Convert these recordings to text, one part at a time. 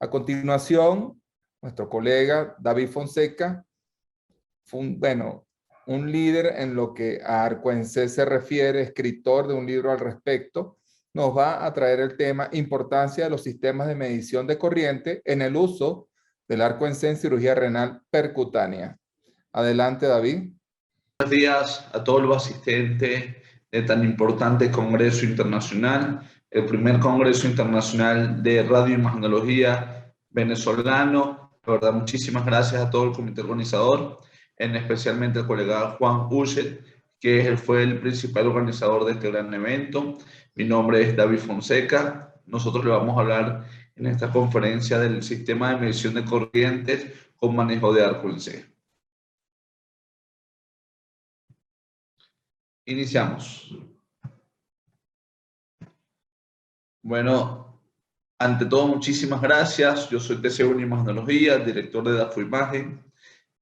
A continuación, nuestro colega David Fonseca, un líder en lo que a Arcuencé se refiere, escritor de un libro al respecto, nos va a traer el tema Importancia de los sistemas de medición de corriente en el uso del Arcuencé en cirugía renal percutánea. Adelante, David. Buenos días a todos los asistentes de tan importante Congreso Internacional, el primer Congreso Internacional de Radioimagenología venezolano. La verdad, muchísimas gracias a todo el comité organizador, especialmente al colega Juan Uchet, que fue el principal organizador de este gran evento. Mi nombre es David Fonseca. Nosotros le vamos a hablar en esta conferencia del sistema de medición de corrientes con manejo de Arcuencé. Iniciamos. Bueno, ante todo, muchísimas gracias. Yo soy TCU en Imagenología, director de DAFO Imagen,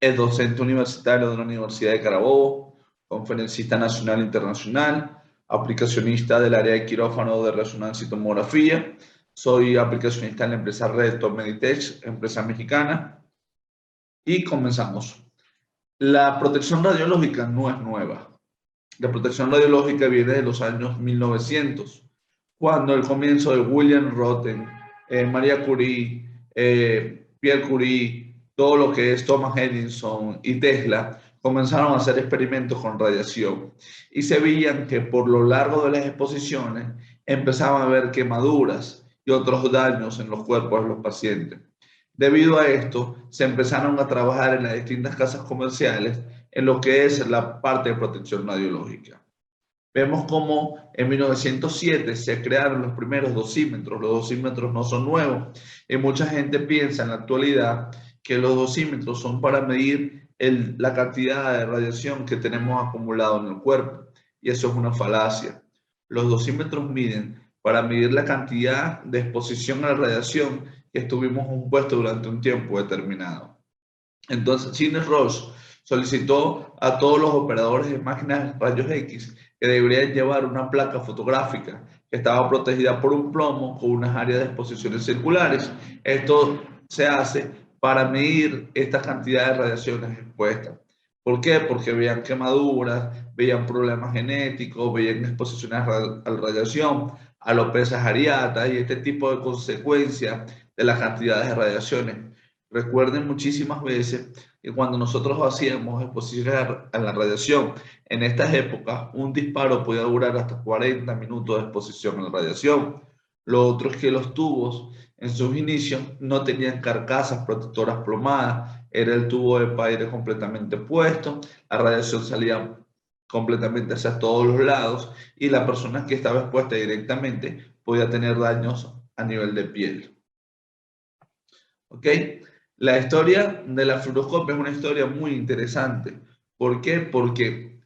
es docente universitario de la Universidad de Carabobo, conferencista nacional e internacional, aplicacionista del área de quirófano de resonancia y tomografía. Soy aplicacionista en la empresa Redstone Meditech, empresa mexicana. Y comenzamos. La protección radiológica no es nueva. La protección radiológica viene de los años 1900, cuando el comienzo de William Röntgen, María Curie, Pierre Curie, todo lo que es Thomas Edison y Tesla, comenzaron a hacer experimentos con radiación y se veían que por lo largo de las exposiciones empezaban a haber quemaduras y otros daños en los cuerpos de los pacientes. Debido a esto, se empezaron a trabajar en las distintas casas comerciales en lo que es la parte de protección radiológica. Vemos cómo en 1907 se crearon los primeros dosímetros. Los dosímetros no son nuevos y mucha gente piensa en la actualidad que los dosímetros son para medir la cantidad de radiación que tenemos acumulado en el cuerpo, y eso es una falacia. Los dosímetros miden para medir la cantidad de exposición a la radiación que estuvimos expuestos durante un tiempo determinado. Entonces, Sidney Roche solicitó a todos los operadores de máquinas de rayos X que deberían llevar una placa fotográfica que estaba protegida por un plomo con unas áreas de exposiciones circulares. Esto se hace para medir esta cantidad de radiaciones expuestas. ¿Por qué? Porque veían quemaduras, veían problemas genéticos, veían exposiciones a la radiación, alopecia areata y este tipo de consecuencias de las cantidades de radiaciones. Recuerden muchísimas veces que cuando nosotros hacíamos exposiciones a la radiación, en estas épocas un disparo podía durar hasta 40 minutos de exposición a la radiación. Lo otro es que los tubos en sus inicios no tenían carcasas protectoras plomadas, era el tubo de aire completamente puesto, la radiación salía completamente hacia todos los lados y la persona que estaba expuesta directamente podía tener daños a nivel de piel. ¿Ok? La historia de la fluoroscopia es una historia muy interesante. ¿Por qué? Porque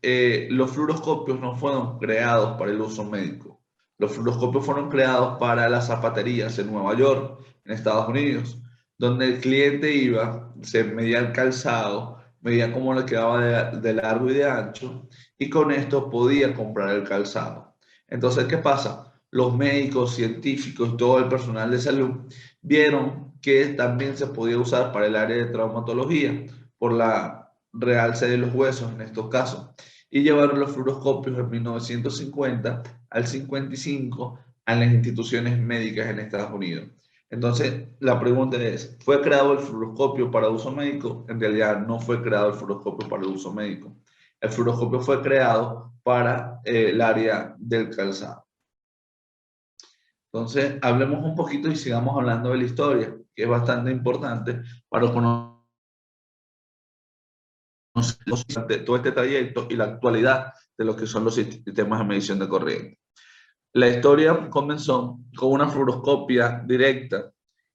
los fluoroscopios no fueron creados para el uso médico. Los fluoroscopios fueron creados para las zapaterías en Nueva York, en Estados Unidos, donde el cliente iba, se medía el calzado, medía cómo le quedaba de largo y de ancho, y con esto podía comprar el calzado. Entonces, ¿qué pasa? Los médicos, científicos, todo el personal de salud vieron que también se podía usar para el área de traumatología por la realce de los huesos en estos casos, y llevaron los fluoroscopios en 1950 al 55 a las instituciones médicas en Estados Unidos. Entonces, la pregunta es, ¿fue creado el fluoroscopio para uso médico? En realidad no fue creado el fluoroscopio para el uso médico. El fluoroscopio fue creado para el área del calzado. Entonces, hablemos un poquito y sigamos hablando de la historia, que es bastante importante para conocer todo este trayecto y la actualidad de lo que son los sistemas de medición de corriente. La historia comenzó con una fluoroscopia directa,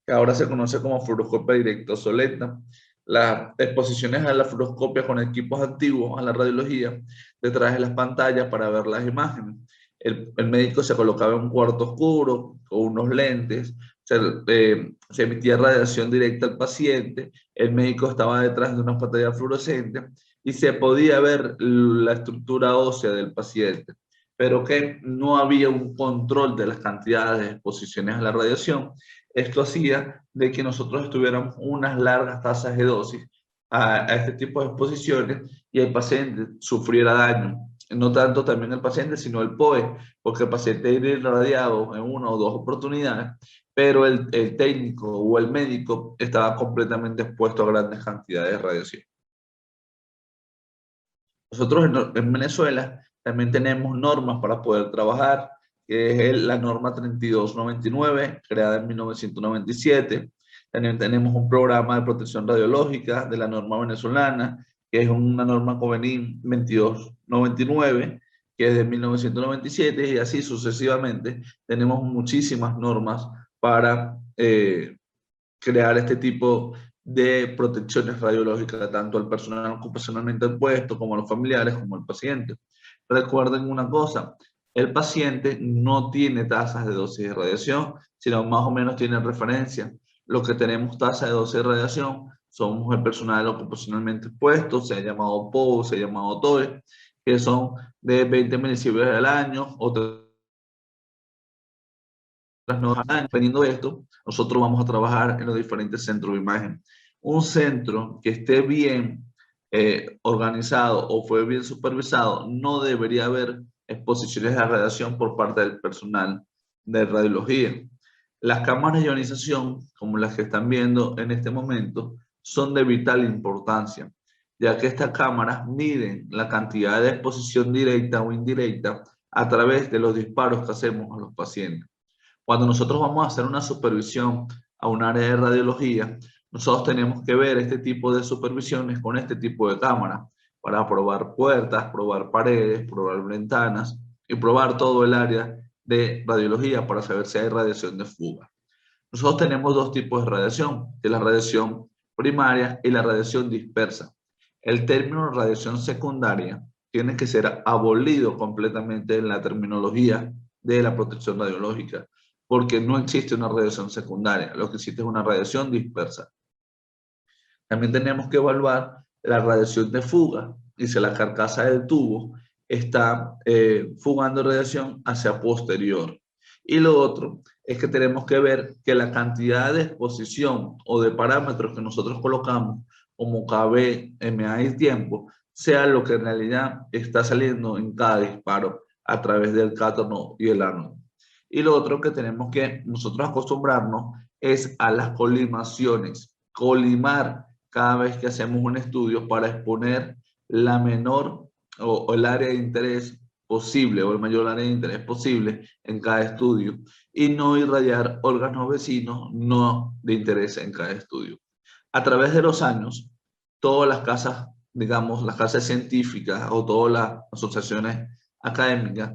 que ahora se conoce como fluoroscopia directa obsoleta. Las exposiciones a la fluoroscopia con equipos antiguos a la radiología detrás de las pantallas para ver las imágenes. El médico se colocaba en un cuarto oscuro con unos lentes, se emitía radiación directa al paciente, el médico estaba detrás de una pantalla fluorescente y se podía ver la estructura ósea del paciente, pero que no había un control de las cantidades de exposiciones a la radiación. Esto hacía de que nosotros estuviéramos unas largas tasas de dosis a este tipo de exposiciones y el paciente sufriera daño. No tanto también el paciente, sino el POE, porque el paciente era irradiado en una o dos oportunidades, pero el técnico o el médico estaba completamente expuesto a grandes cantidades de radiación. Nosotros en Venezuela también tenemos normas para poder trabajar, que es la norma 3299, creada en 1997. También tenemos un programa de protección radiológica de la norma venezolana, que es una norma COVENIM 2299, que es de 1997, y así sucesivamente. Tenemos muchísimas normas para crear este tipo de protecciones radiológicas, tanto al personal ocupacionalmente expuesto, como a los familiares, como al paciente. Recuerden una cosa, el paciente no tiene tasas de dosis de radiación, sino más o menos tiene referencia. Los que tenemos tasas de dosis de radiación somos el personal ocupacionalmente expuesto, se ha llamado PO, se ha llamado TOE, que son de 20 milisieverts al año, otras dependiendo de esto, nosotros vamos a trabajar en los diferentes centros de imagen. Un centro que esté bien organizado o fue bien supervisado, no debería haber exposiciones de radiación por parte del personal de radiología. Las cámaras de ionización, como las que están viendo en este momento, son de vital importancia, ya que estas cámaras miden la cantidad de exposición directa o indirecta a través de los disparos que hacemos a los pacientes. Cuando nosotros vamos a hacer una supervisión a un área de radiología, nosotros tenemos que ver este tipo de supervisiones con este tipo de cámara para probar puertas, probar paredes, probar ventanas y probar todo el área de radiología para saber si hay radiación de fuga. Nosotros tenemos dos tipos de radiación, que es la radiación primaria y la radiación dispersa. El término radiación secundaria tiene que ser abolido completamente en la terminología de la protección radiológica, porque no existe una radiación secundaria, lo que existe es una radiación dispersa. También tenemos que evaluar la radiación de fuga, y si la carcasa del tubo está fugando radiación hacia posterior. Y lo otro es que tenemos que ver que la cantidad de exposición o de parámetros que nosotros colocamos como KB, MA y tiempo, sea lo que en realidad está saliendo en cada disparo a través del cátodo y el ánodo. Y lo otro que tenemos que nosotros acostumbrarnos es a las colimaciones. Colimar cada vez que hacemos un estudio para exponer la menor o el área de interés posible o el mayor área de interés posible en cada estudio y no irradiar órganos vecinos no de interés en cada estudio. A través de los años, todas las casas, digamos, las casas científicas o todas las asociaciones académicas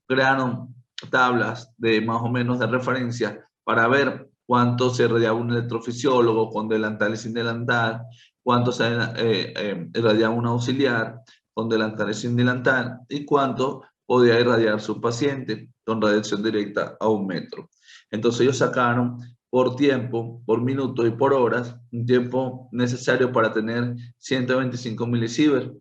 crearon tablas de más o menos de referencia para ver cuánto se irradiaba un electrofisiólogo con delantal y sin delantal, cuánto se irradiaba un auxiliar con delantal y sin delantal y cuánto podía irradiar su paciente con radiación directa a 1 metro. Entonces ellos sacaron por tiempo, por minutos y por horas, un tiempo necesario para tener 125 milisieverts.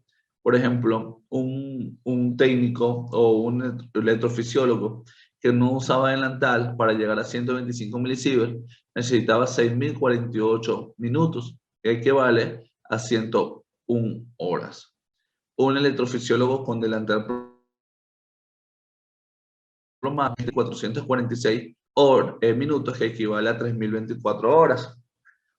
Por ejemplo, un técnico o un electrofisiólogo que no usaba delantal para llegar a 125 milisieverts necesitaba 6.048 minutos, que equivale a 101 horas. Un electrofisiólogo con delantal plomado de 446 minutos, que equivale a 3.024 horas.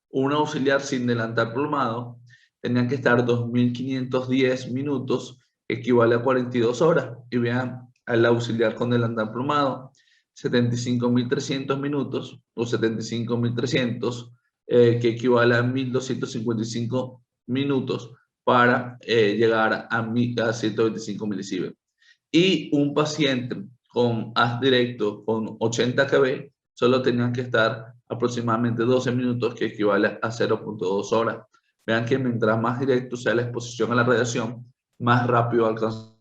Un auxiliar sin delantal plomado tenía que estar 2.510 minutos, que equivale a 42 horas. Y vean, al auxiliar con delantal plomado, 75.300 minutos o 75.300, que equivale a 1.255 minutos para llegar a 125 milisieverts. Y un paciente con haz directo con 80 kb solo tenían que estar aproximadamente 12 minutos, que equivale a 0.2 horas. Vean que mientras más directo sea la exposición a la radiación, más rápido alcanzamos.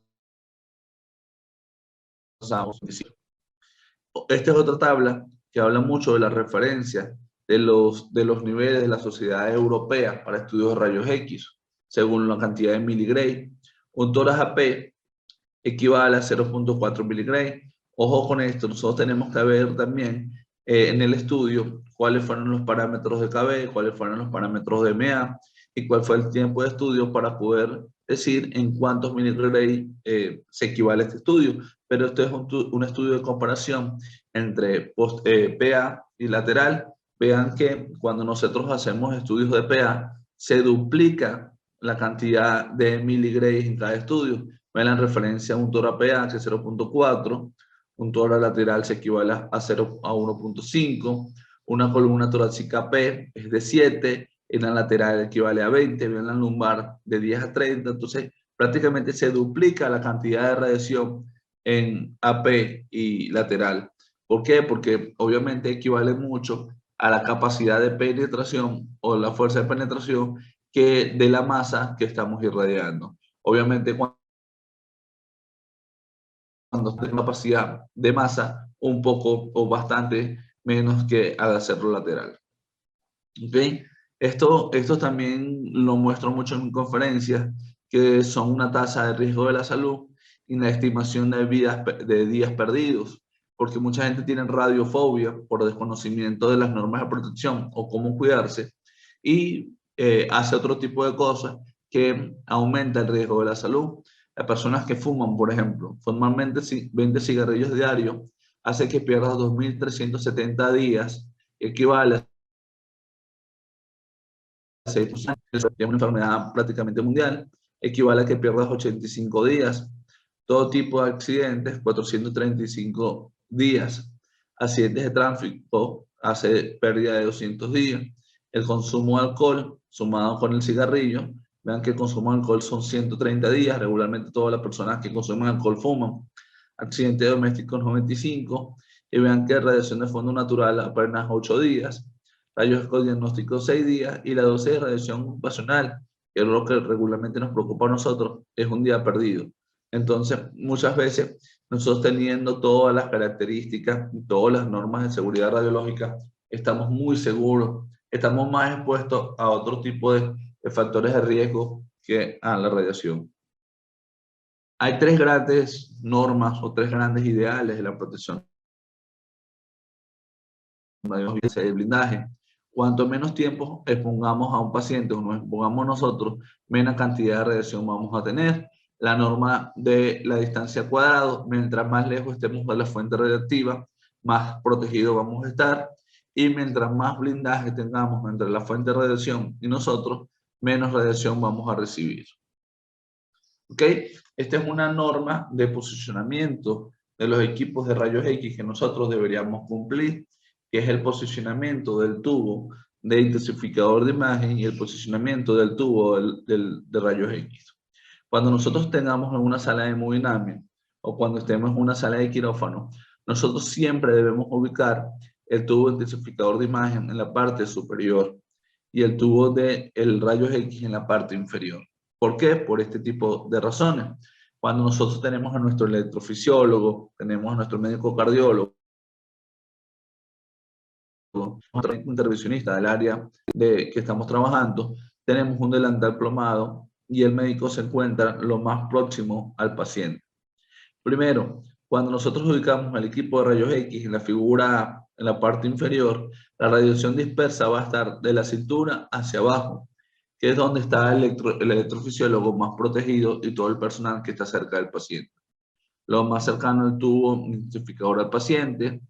Esta es otra tabla que habla mucho de la referencia de los niveles de la Sociedad Europea para estudios de rayos X, según la cantidad de miligray. Un toras AP equivale a 0.4 miligray. Ojo con esto, nosotros tenemos que ver también en el estudio cuáles fueron los parámetros de KB, cuáles fueron los parámetros de MA y cuál fue el tiempo de estudio para poder decir en cuántos miligray se equivale este estudio. Pero esto es un estudio de comparación entre PA y lateral. Vean que cuando nosotros hacemos estudios de PA, se duplica la cantidad de miligrays en cada estudio. Ven la referencia a un tora PA, que es 0.4, un tora lateral se equivale a 1.5, una columna torácica P es de 7, en la lateral equivale a 20, ven la lumbar de 10 a 30, entonces prácticamente se duplica la cantidad de radiación en AP y lateral. ¿Por qué? Porque obviamente equivale mucho a la capacidad de penetración o la fuerza de penetración que de la masa que estamos irradiando. Obviamente cuando tenemos capacidad de masa un poco o bastante menos que al hacerlo lateral. ¿Okay? Esto también lo muestro mucho en conferencias, que son una tasa de riesgo de la salud y la estimación de días perdidos, porque mucha gente tiene radiofobia por desconocimiento de las normas de protección o cómo cuidarse, y hace otro tipo de cosas que aumenta el riesgo de la salud. Las personas que fuman, por ejemplo, formalmente 20 cigarrillos diarios, hace que pierdas 2.370 días, equivale a 6%, es una enfermedad prácticamente mundial, equivale a que pierdas 85 días. Todo tipo de accidentes, 435 días. Accidentes de tráfico, hace pérdida de 200 días. El consumo de alcohol, sumado con el cigarrillo, vean que el consumo de alcohol son 130 días. Regularmente todas las personas que consumen alcohol fuman. Accidente doméstico 95. Y vean que radiación de fondo natural apenas 8 días. Rayos con diagnóstico 6 días. Y la dosis de radiación ocupacional, que es lo que regularmente nos preocupa a nosotros, es un día perdido. Entonces, muchas veces, nosotros teniendo todas las características y todas las normas de seguridad radiológica, estamos muy seguros, estamos más expuestos a otro tipo de factores de riesgo que a la radiación. Hay 3 grandes normas o 3 grandes ideales de la protección radiológica de blindaje. Cuanto menos tiempo expongamos a un paciente o nos expongamos nosotros, menos cantidad de radiación vamos a tener. La norma de la distancia cuadrada, mientras más lejos estemos de la fuente radiactiva, más protegidos vamos a estar. Y mientras más blindaje tengamos entre la fuente de radiación y nosotros, menos radiación vamos a recibir. ¿Ok? Esta es una norma de posicionamiento de los equipos de rayos X que nosotros deberíamos cumplir, que es el posicionamiento del tubo de intensificador de imagen y el posicionamiento del tubo de rayos X. Cuando nosotros tengamos en una sala de hemodinamia o cuando estemos en una sala de quirófano, nosotros siempre debemos ubicar el tubo de intensificador de imagen en la parte superior y el tubo de rayos X en la parte inferior. ¿Por qué? Por este tipo de razones. Cuando nosotros tenemos a nuestro electrofisiólogo, tenemos a nuestro médico cardiólogo, nuestro intervencionista del área que estamos trabajando, tenemos un delantal plomado y el médico se encuentra lo más próximo al paciente. Primero, cuando nosotros ubicamos el equipo de rayos X en la figura A, en la parte inferior, la radiación dispersa va a estar de la cintura hacia abajo, que es donde está el electrofisiólogo más protegido y todo el personal que está cerca del paciente. Lo más cercano al tubo intensificador al paciente,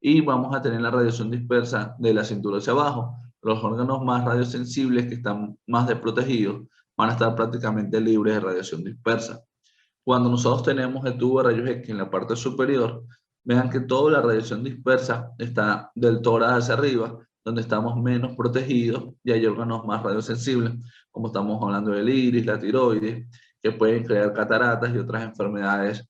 y vamos a tener la radiación dispersa de la cintura hacia abajo. Los órganos más radiosensibles que están más desprotegidos van a estar prácticamente libres de radiación dispersa. Cuando nosotros tenemos el tubo de rayos X en la parte superior, vean que toda la radiación dispersa está del tórax hacia arriba, donde estamos menos protegidos y hay órganos más radiosensibles, como estamos hablando del iris, la tiroides, que pueden crear cataratas y otras enfermedades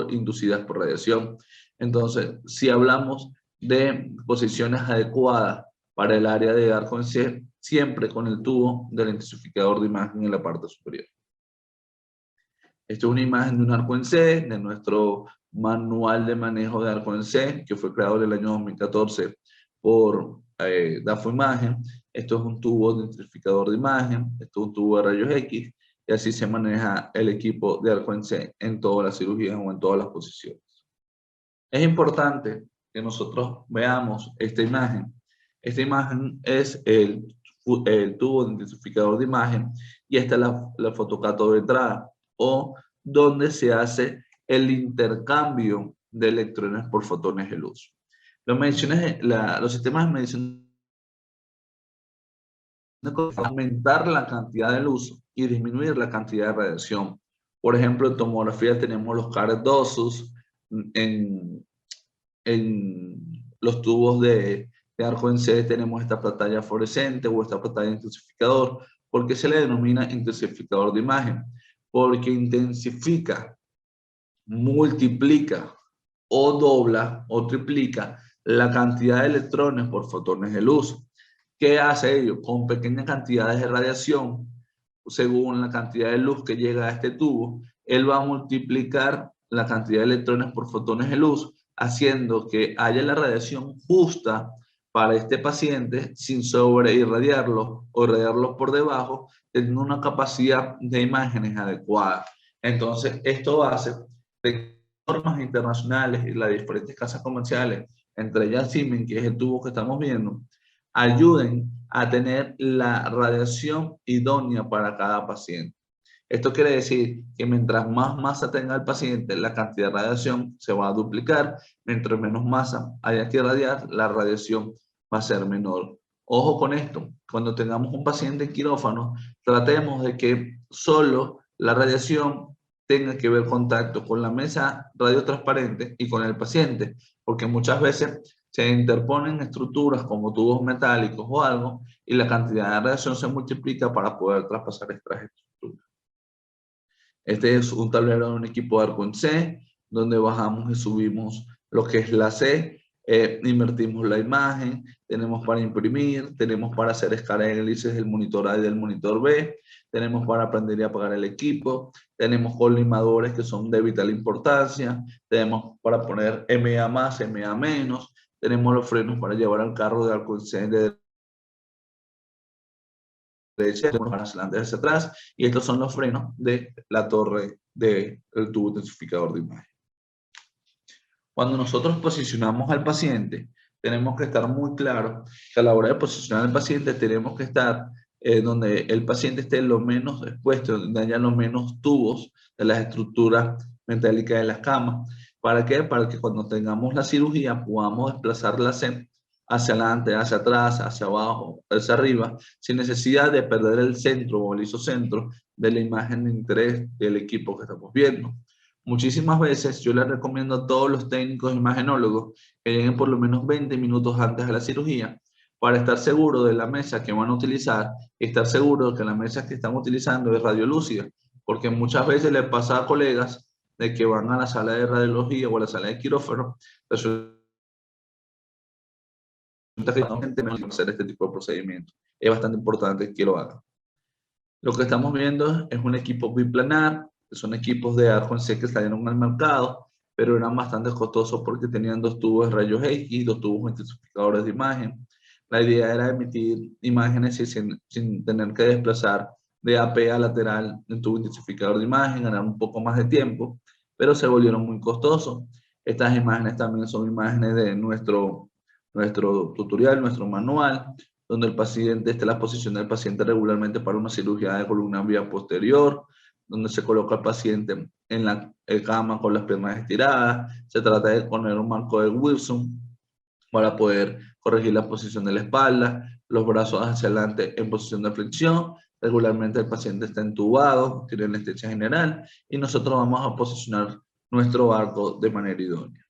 inducidas por radiación. Entonces, si hablamos de posiciones adecuadas para el área de arco siempre con el tubo del intensificador de imagen en la parte superior. Esta es una imagen de un arco en C, de nuestro manual de manejo de arco en C, que fue creado en el año 2014 por DAFO Imagen. Esto es un tubo de intensificador de imagen, esto es un tubo de rayos X, y así se maneja el equipo de arco en C en todas las cirugías o en todas las posiciones. Es importante que nosotros veamos esta imagen. Esta imagen es el tubo de intensificador de imagen y esta es la fotocato de entrada, o donde se hace el intercambio de electrones por fotones de luz. Los sistemas de medición aumentar la cantidad de luz y disminuir la cantidad de radiación. Por ejemplo, en tomografía tenemos los Caret-Dosus, en los tubos de arco en C tenemos esta pantalla fluorescente o esta pantalla intensificador. ¿Por qué se le denomina intensificador de imagen? Porque intensifica, multiplica o dobla o triplica la cantidad de electrones por fotones de luz. ¿Qué hace ello? Con pequeñas cantidades de radiación, según la cantidad de luz que llega a este tubo, él va a multiplicar la cantidad de electrones por fotones de luz, haciendo que haya la radiación justa para este paciente sin sobreirradiarlo o irradiarlo por debajo, teniendo una capacidad de imágenes adecuada. Entonces, esto hace que normas internacionales y las diferentes casas comerciales, entre ellas Siemens, que es el tubo que estamos viendo, ayuden a tener la radiación idónea para cada paciente. Esto quiere decir que mientras más masa tenga el paciente, la cantidad de radiación se va a duplicar. Mientras menos masa haya que irradiar, la radiación va a ser menor. Ojo con esto, cuando tengamos un paciente en quirófano, tratemos de que solo la radiación tenga que ver contacto con la mesa radiotransparente y con el paciente, porque muchas veces se interponen estructuras como tubos metálicos o algo y la cantidad de radiación se multiplica para poder traspasar estas estructuras. Este es un tablero de un equipo de arco en C, donde bajamos y subimos lo que es la C, invertimos la imagen, tenemos para imprimir, tenemos para hacer escala de hélices del monitor A y del monitor B, tenemos para prender y apagar el equipo, tenemos colimadores que son de vital importancia, tenemos para poner MA más, MA menos, tenemos los frenos para llevar al carro de arco en C de derecha, para adelante hacia atrás, y estos son los frenos de la torre del tubo intensificador de imagen. Cuando nosotros posicionamos al paciente, tenemos que estar muy claros que a la hora de posicionar al paciente tenemos que estar donde el paciente esté lo menos expuesto, donde haya los menos tubos de las estructuras metálicas de las camas. ¿Para qué? Para que cuando tengamos la cirugía podamos desplazar la C hacia adelante, hacia atrás, hacia abajo, hacia arriba, sin necesidad de perder el centro o el isocentro de la imagen de interés del equipo que estamos viendo. Muchísimas veces yo les recomiendo a todos los técnicos imagenólogos que lleguen por lo menos 20 minutos antes de la cirugía para estar seguro de la mesa que van a utilizar y estar seguro de que la mesa que están utilizando es radiolúcida, porque muchas veces les pasa a colegas de que van a la sala de radiología o a la sala de quirófano, resulta que no quieren hacer este tipo de procedimientos. Es bastante importante que lo hagan. Lo que estamos viendo es un equipo biplanar, que son equipos de arco en C que salieron al mercado, pero eran bastante costosos porque tenían dos tubos de rayos X, dos tubos intensificadores de imagen. La idea era emitir imágenes sin tener que desplazar de AP a lateral en tubo intensificador de imagen, ganar un poco más de tiempo, pero se volvieron muy costosos. Estas imágenes también son imágenes de nuestro tutorial, nuestro manual, donde el paciente la posición del paciente regularmente para una cirugía de columna vía posterior, donde se coloca al paciente en la cama con las piernas estiradas. Se trata de poner un marco de Wilson para poder corregir la posición de la espalda, los brazos hacia adelante en posición de flexión. Regularmente el paciente está entubado, tiene anestesia general y nosotros vamos a posicionar nuestro arco de manera idónea.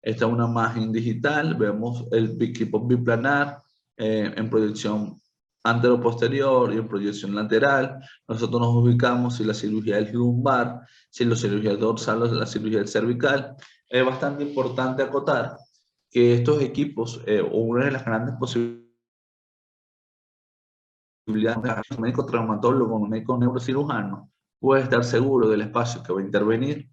Esta es una imagen digital, vemos el equipo biplanar en proyección antero-posterior y en proyección lateral. Nosotros nos ubicamos si la cirugía es lumbar, si la cirugía dorsal o la cirugía cervical. Es bastante importante acotar que estos equipos, o una de las grandes posibilidades de un médico traumatólogo o un médico neurocirujano, puede estar seguro del espacio que va a intervenir.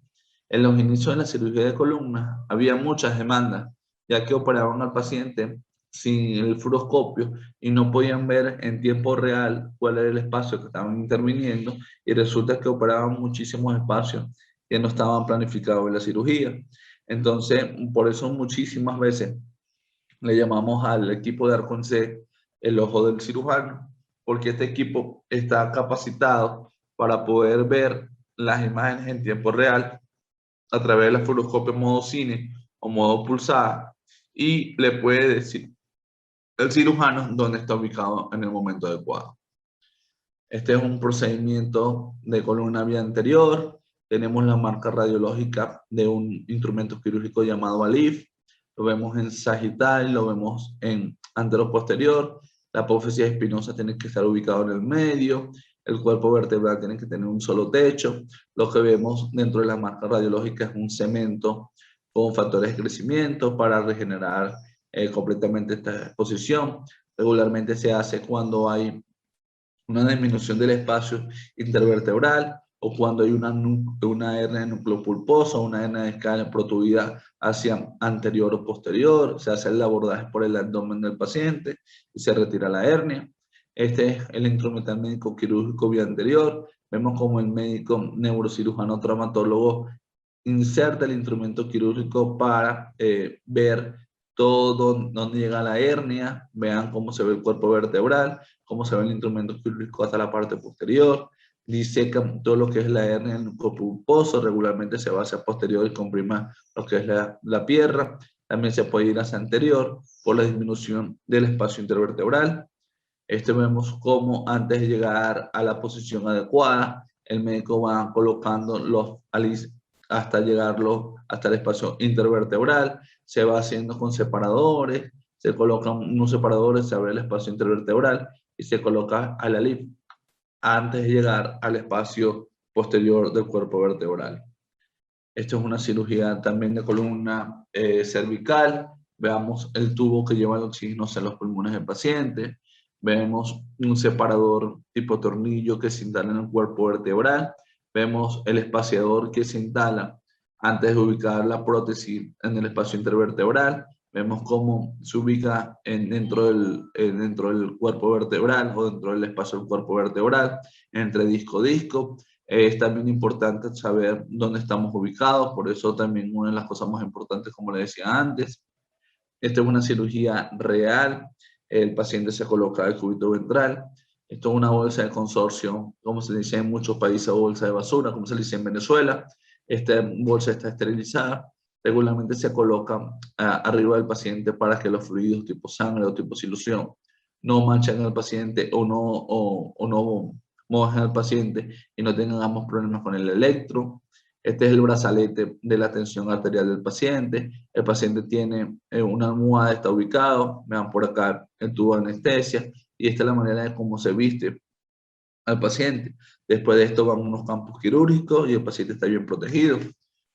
En los inicios de la cirugía de columna había muchas demandas, ya que operaban al paciente sin el fluoroscopio y no podían ver en tiempo real cuál era el espacio que estaban interviniendo, y resulta que operaban muchísimos espacios que no estaban planificados en la cirugía. Entonces, por eso muchísimas veces le llamamos al equipo de Arconce el ojo del cirujano, porque este equipo está capacitado para poder ver las imágenes en tiempo real a través de la fluoroscopio en modo cine o modo pulsada, y le puede decir al cirujano dónde está ubicado en el momento adecuado. Este es un procedimiento de columna vía anterior. Tenemos la marca radiológica de un instrumento quirúrgico llamado ALIF. Lo vemos en sagital, lo vemos en anteroposterior. La apófisis espinosa tiene que estar ubicado en el medio. El cuerpo vertebral tiene que tener un solo techo. Lo que vemos dentro de la marca radiológica es un cemento con factores de crecimiento para regenerar completamente esta exposición. Regularmente se hace cuando hay una disminución del espacio intervertebral o cuando hay una hernia de núcleo pulposo, una hernia de escala protuida hacia anterior o posterior, se hace el abordaje por el abdomen del paciente y se retira la hernia. Este es el instrumental médico quirúrgico vía anterior. Vemos como el médico neurocirujano traumatólogo inserta el instrumento quirúrgico para ver todo dónde llega la hernia, vean cómo se ve el cuerpo vertebral, cómo se ve el instrumento quirúrgico hasta la parte posterior, disecan todo lo que es la hernia en el núcleo pulposo, regularmente se va hacia posterior y comprima lo que es la pierna, también se puede ir hacia anterior por la disminución del espacio intervertebral. Vemos cómo antes de llegar a la posición adecuada, el médico va colocando los hasta llegarlo hasta el espacio intervertebral, se va haciendo con separadores, se colocan unos separadores, se abre el espacio intervertebral y se coloca al ALIF antes de llegar al espacio posterior del cuerpo vertebral. Esto es una cirugía también de columna cervical. Veamos el tubo que lleva el oxígeno hacia los pulmones del paciente. Vemos un separador tipo tornillo que se instala en el cuerpo vertebral. Vemos el espaciador que se instala antes de ubicar la prótesis en el espacio intervertebral. Vemos cómo se ubica dentro del cuerpo vertebral o dentro del espacio del cuerpo vertebral, entre disco-disco. Es también importante saber dónde estamos ubicados, por eso también una de las cosas más importantes, como le decía antes. Esta es una cirugía real, el paciente se coloca el cúbito ventral. Esto es una bolsa de consorcio, como se dice en muchos países, bolsa de basura, como se dice en Venezuela. Esta bolsa está esterilizada, regularmente se coloca arriba del paciente para que los fluidos tipo sangre o tipo solución no manchen al paciente o no mojen al paciente y no tengamos problemas con el electro. Este es el brazalete de la tensión arterial del paciente. El paciente tiene una almohada, está ubicado. Vean por acá el tubo de anestesia. Y esta es la manera de cómo se viste al paciente. Después de esto van unos campos quirúrgicos y el paciente está bien protegido.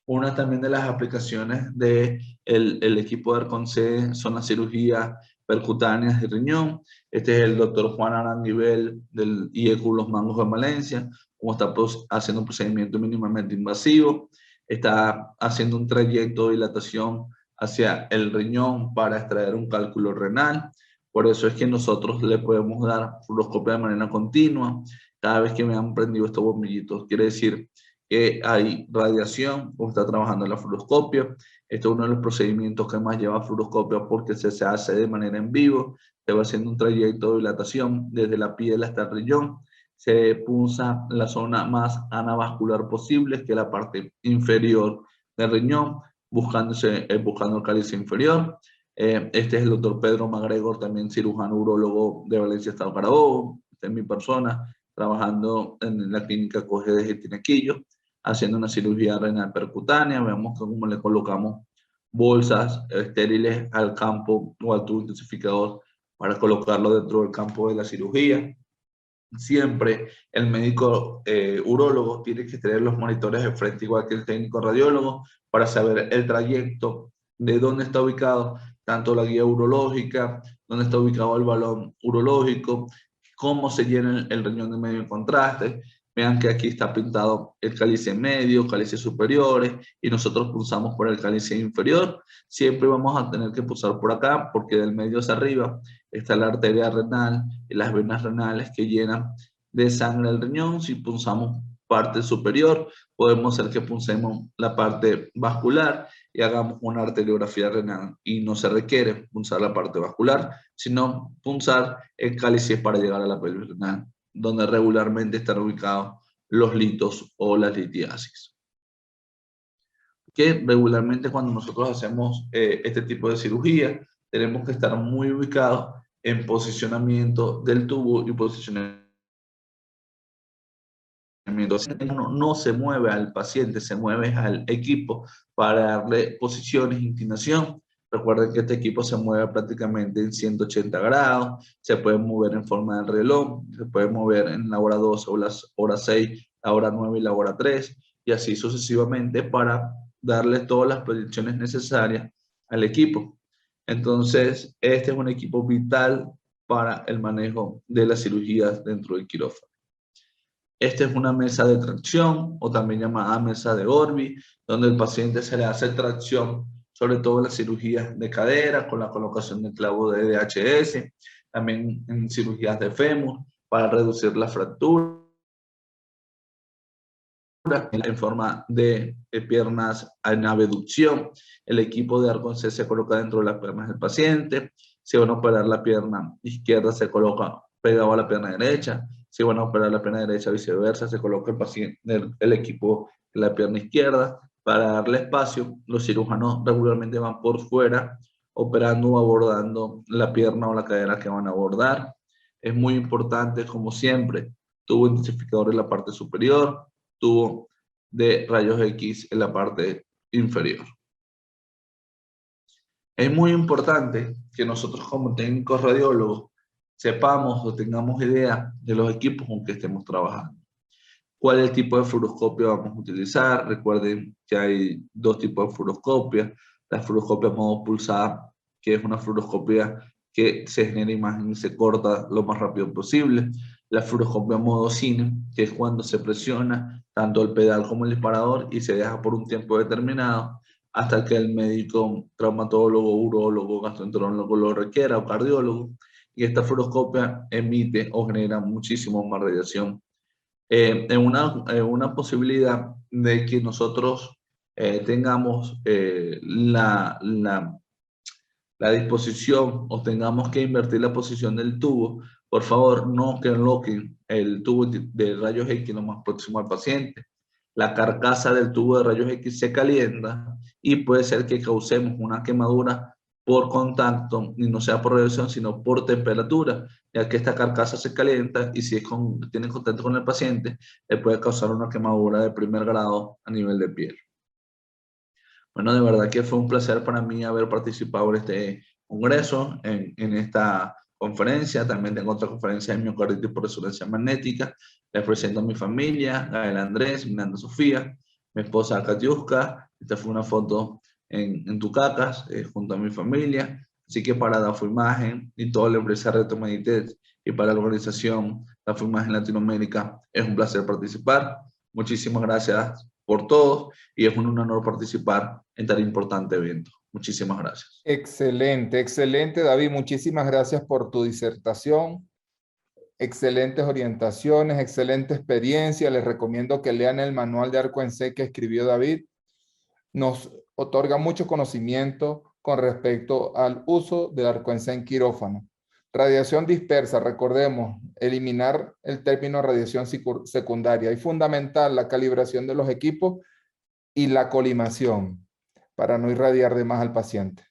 Una también de las aplicaciones del equipo de Arconce son las cirugías percutáneas de riñón. Este es el doctor Juan Aranguibel del IECU Los Mangos de Valencia, como está haciendo un procedimiento mínimamente invasivo. Está haciendo un trayecto de dilatación hacia el riñón para extraer un cálculo renal. Por eso es que nosotros le podemos dar fluoroscopia de manera continua. Cada vez que me han prendido estos bombillitos, quiere decir que hay radiación o está trabajando en la fluoroscopia. Este es uno de los procedimientos que más lleva fluoroscopia porque se hace de manera en vivo. Se va haciendo un trayecto de dilatación desde la piel hasta el riñón. Se punza la zona más anavascular posible, que es la parte inferior del riñón, buscando el cálice inferior. Este es el doctor Pedro MacGregor, también cirujano urólogo de Valencia, Estado Carabobo. Esta es mi persona, trabajando en la clínica Coge de Tinequillo, haciendo una cirugía renal percutánea. Vemos cómo le colocamos bolsas estériles al campo o al tubo intensificador para colocarlo dentro del campo de la cirugía. Siempre el médico urólogo tiene que tener los monitores de frente, igual que el técnico radiólogo, para saber el trayecto de dónde está ubicado tanto la guía urológica, dónde está ubicado el balón urológico, cómo se llena el riñón de medio contraste. Vean que aquí está pintado el cálice medio, cálices superiores, y nosotros pulsamos por el cálice inferior. Siempre vamos a tener que pulsar por acá, porque del medio hacia arriba está la arteria renal y las venas renales que llenan de sangre el riñón. Si pulsamos parte superior, podemos hacer que pulsemos la parte vascular, y hagamos una arteriografía renal. Y no se requiere punzar la parte vascular, sino punzar el cálice para llegar a la pelvis renal, donde regularmente están ubicados los litos o las litiasis. Que regularmente cuando nosotros hacemos este tipo de cirugía, tenemos que estar muy ubicados en posicionamiento del tubo y posicionamiento. Uno no se mueve al paciente, se mueve al equipo para darle posiciones, inclinación. Recuerden que este equipo se mueve prácticamente en 180 grados, se puede mover en forma de reloj, se puede mover en la hora 12 o la hora 6, la hora 9 y la hora 3, y así sucesivamente para darle todas las proyecciones necesarias al equipo. Entonces, este es un equipo vital para el manejo de las cirugías dentro del quirófano. Esta es una mesa de tracción o también llamada mesa de Orbi, donde el paciente se le hace tracción, sobre todo en las cirugías de cadera, con la colocación de clavo de DHS, también en cirugías de fémur, para reducir la fractura, en forma de piernas en abducción. El equipo de Arcon-C se coloca dentro de las piernas del paciente. Si van a operar la pierna izquierda, se coloca pegado a la pierna derecha. Si van a operar la pierna derecha, viceversa, se coloca el paciente, el equipo en la pierna izquierda. Para darle espacio, los cirujanos regularmente van por fuera, operando o abordando la pierna o la cadera que van a abordar. Es muy importante, como siempre, tubo intensificador en la parte superior, tubo de rayos X en la parte inferior. Es muy importante que nosotros como técnicos radiólogos sepamos o tengamos idea de los equipos con que estemos trabajando. ¿Cuál es el tipo de fluoroscopio vamos a utilizar? Recuerden que hay dos tipos de fluoroscopia. La fluoroscopia modo pulsada, que es una fluoroscopia que se genera imagen y se corta lo más rápido posible. La fluoroscopia modo cine, que es cuando se presiona tanto el pedal como el disparador y se deja por un tiempo determinado hasta que el médico, traumatólogo, urólogo, gastroenterólogo lo requiera o cardiólogo. Y esta fluoroscopia emite o genera muchísimo más radiación. En una posibilidad de que nosotros tengamos la disposición o tengamos que invertir la posición del tubo, por favor no que enloquen el tubo de rayos X lo más próximo al paciente. La carcasa del tubo de rayos X se calienta y puede ser que causemos una quemadura por contacto, y no sea por radiación, sino por temperatura, ya que esta carcasa se calienta y si tiene contacto con el paciente, le puede causar una quemadura de primer grado a nivel de piel. Bueno, de verdad que fue un placer para mí haber participado en este congreso, en esta conferencia. También tengo otra conferencia de miocarditis por resonancia magnética. Les presento a mi familia, Gael Andrés, Miranda Sofía, mi esposa Katiuska. Esta fue una foto en Tucacas, junto a mi familia. Así que para Dafoimagen y toda la empresa Reto Meditech y para la organización Dafoimagen Latinoamérica, es un placer participar. Muchísimas gracias por todo y es un honor participar en tan importante evento. Muchísimas gracias. Excelente, excelente, David. Muchísimas gracias por tu disertación. Excelentes orientaciones, excelente experiencia. Les recomiendo que lean el manual de Arco-en-C que escribió David. Nos otorga mucho conocimiento con respecto al uso del Arco-en-C en quirófano. Radiación dispersa, recordemos, eliminar el término radiación secundaria. Y fundamental, la calibración de los equipos y la colimación para no irradiar de más al paciente.